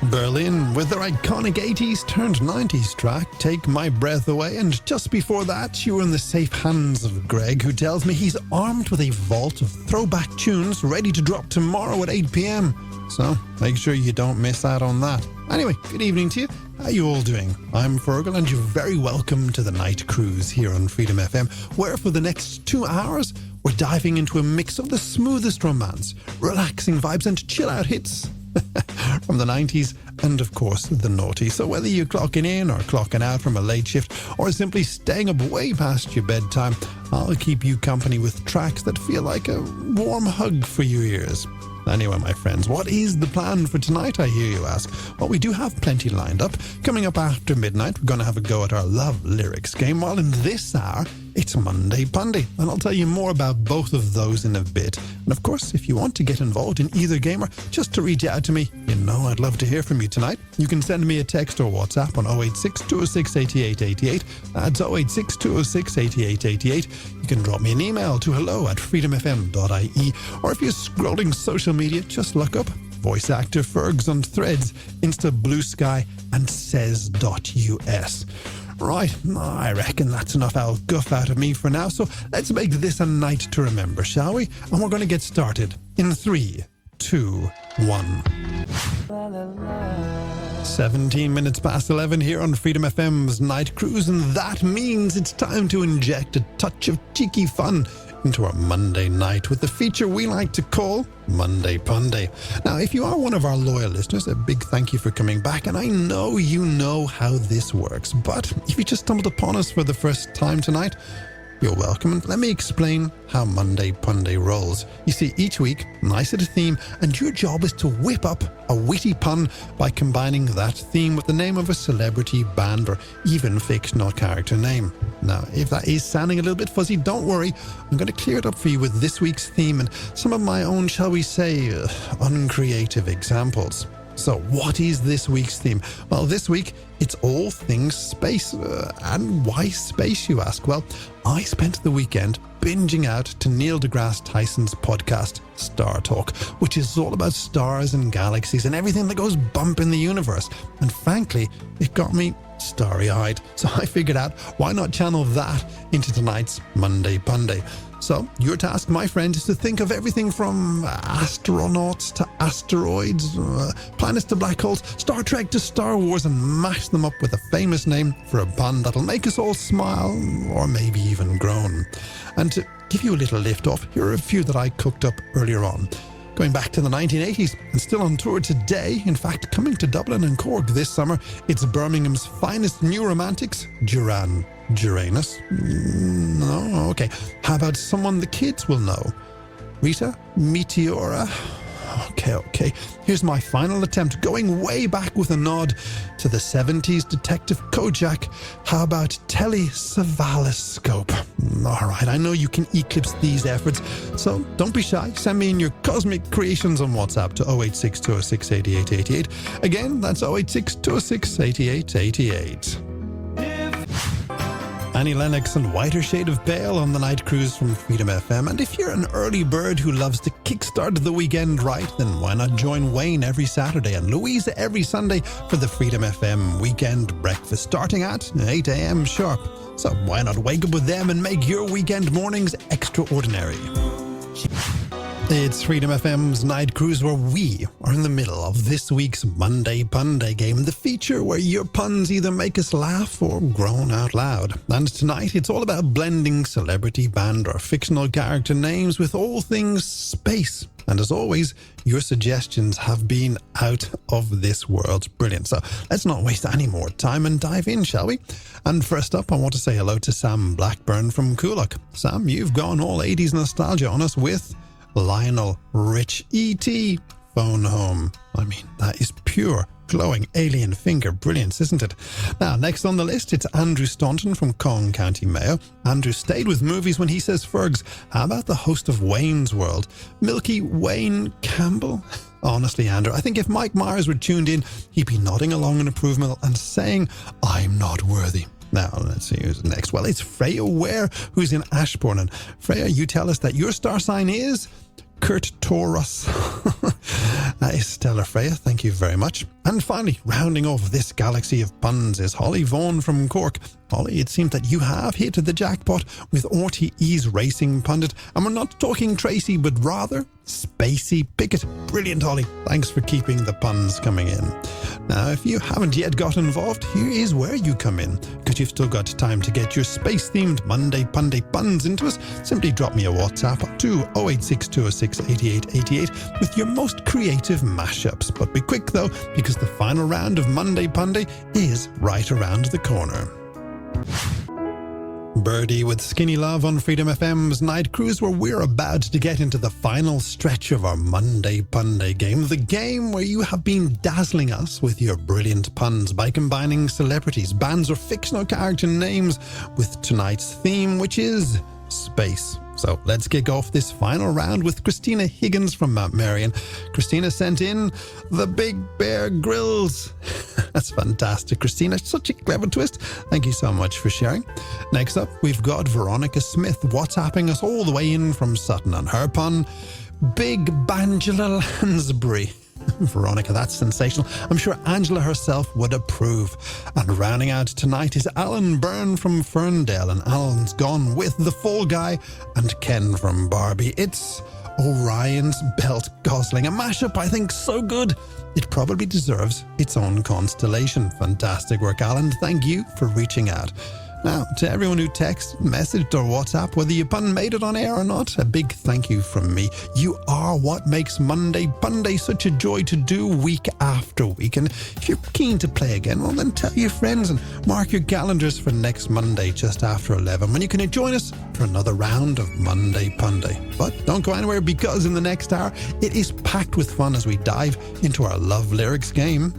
Berlin with their iconic 80s turned 90s track, Take My Breath Away, and just before that you were in the safe hands of Greg, who tells me he's armed with a vault of throwback tunes ready to drop tomorrow at 8 p.m. So make sure you don't miss out on that. Anyway, good evening to you. How you all doing? I'm Feargal and you're very welcome to the Night Cruise here on Freedom FM, where for the next 2 hours we're diving into a mix of the smoothest romance, relaxing vibes and chill-out hits from the 90s and, of course, the noughties. So whether you're clocking in or clocking out from a late shift or simply staying up way past your bedtime, I'll keep you company with tracks that feel like a warm hug for your ears. Anyway, my friends, what is the plan for tonight, I hear you ask? Well, we do have plenty lined up. Coming up after midnight, we're going to have a go at our Love Lyrics game, while in this hour, it's Monday Punday, and I'll tell you more about both of those in a bit. And of course, if you want to get involved in either game or just to reach out to me, you know I'd love to hear from you tonight. You can send me a text or WhatsApp on 086 206 8888. That's 086 206 8888. You can drop me an email to hello@freedomfm.ie, or if you're scrolling social media, just look up voice actor Fergs on Threads, Insta, Blue Sky, and says.us. Right, I reckon that's enough Al guff out of me for now, so let's make this a night to remember, shall we? And we're going to get started in 3, 2, 1. 17 minutes past 11 here on Freedom FM's Night Cruise, and that means it's time to inject a touch of cheeky fun into our Monday night with the feature we like to call Monday Punday. Now, if you are one of our loyal listeners, a big thank you for coming back, and I know you know how this works, but if you just stumbled upon us for the first time tonight, you're welcome, and let me explain how Monday Punday rolls. You see, each week, I set a theme, and your job is to whip up a witty pun by combining that theme with the name of a celebrity, band, or even fictional character name. Now, if that is sounding a little bit fuzzy, don't worry. I'm going to clear it up for you with this week's theme and some of my own, shall we say, uncreative examples. So what is this week's theme? Well, this week, it's all things space. And why space, you ask? Well, I spent the weekend binging out to Neil deGrasse Tyson's podcast, Star Talk, which is all about stars and galaxies and everything that goes bump in the universe. And frankly, it got me starry-eyed. So I figured out, why not channel that into tonight's Monday Punday? So, your task, my friend, is to think of everything from astronauts to asteroids, planets to black holes, Star Trek to Star Wars, and mash them up with a famous name for a pun that'll make us all smile, or maybe even groan. And to give you a little lift off, here are a few that I cooked up earlier on. Going back to the 1980s and still on tour today, in fact, coming to Dublin and Cork this summer, it's Birmingham's finest new romantics, Duran Duranus. No? Okay. How about someone the kids will know? Rita Meteora. Okay. Here's my final attempt, going way back with a nod to the 70s Detective Kojak. How about Telly Savalascope? All right, I know you can eclipse these efforts, so don't be shy. Send me in your cosmic creations on WhatsApp to 086 206 8888. Again, that's 086 206 8888. Annie Lennox and Whiter Shade of Pale on the Night Cruise from Freedom FM. And if you're an early bird who loves to kickstart the weekend right, then why not join Wayne every Saturday and Louisa every Sunday for the Freedom FM weekend breakfast, starting at 8 a.m. sharp. So why not wake up with them and make your weekend mornings extraordinary? It's Freedom FM's Night Cruise, where we are in the middle of this week's Monday Punday game, the feature where your puns either make us laugh or groan out loud. And tonight, it's all about blending celebrity, band, or fictional character names with all things space. And as always, your suggestions have been out of this world. Brilliant. So let's not waste any more time and dive in, shall we? And first up, I want to say hello to Sam Blackburn from Coolock. Sam, you've gone all 80s nostalgia on us with Lionel Rich E.T. Phone Home. I mean, that is pure glowing alien finger brilliance, isn't it? Now, next on the list, it's Andrew Staunton from Cong County Mayo. Andrew stayed with movies when he says, Fergs, how about the host of Wayne's World, Milky Wayne Campbell? Honestly, Andrew, I think if Mike Myers were tuned in, he'd be nodding along in approval and saying, I'm not worthy. Now, let's see who's next. Well, it's Freya Ware, who's in Ashbourne. And Freya, you tell us that your star sign is Kurt Taurus, Stella Freya, thank you very much. And finally, rounding off this galaxy of puns is Holly Vaughan from Cork. Holly, it seems that you have hit the jackpot with RTE's Racing Pundit, and we're not talking Tracy, but rather Spacey Pickett. Brilliant, Holly. Thanks for keeping the puns coming in. Now, if you haven't yet got involved, here is where you come in, because you've still got time to get your space-themed Monday Punday puns into us. Simply drop me a WhatsApp to 086-206-8888 with your most creative mashups. But be quick, though, because the final round of Monday Punday is right around the corner. Birdie with Skinny Love on Freedom FM's Night Cruise, where we're about to get into the final stretch of our Monday Punday game. The game where you have been dazzling us with your brilliant puns by combining celebrities, bands or fictional character names with tonight's theme, which is space. So let's kick off this final round with Christina Higgins from Mount Marion. Christina sent in the Big Bear Grylls. That's fantastic, Christina. Such a clever twist. Thank you so much for sharing. Next up, we've got Veronica Smith WhatsApping us all the way in from Sutton on her pun, Big Bangela Lansbury. Veronica, that's sensational. I'm sure Angela herself would approve. And rounding out tonight is Alan Byrne from Ferndale, and Alan's gone with the Fall Guy and Ken from Barbie. It's Orion's Belt Gosling, a mashup I think so good it probably deserves its own constellation. Fantastic work, Alan. Thank you for reaching out. Now, to everyone who texted, messaged or WhatsApp, whether your pun made it on air or not, a big thank you from me. You are what makes Monday Punday such a joy to do week after week. And if you're keen to play again, well then tell your friends and mark your calendars for next Monday just after 11, when you can join us for another round of Monday Punday. But don't go anywhere, because in the next hour, it is packed with fun as we dive into our Love Lyrics game.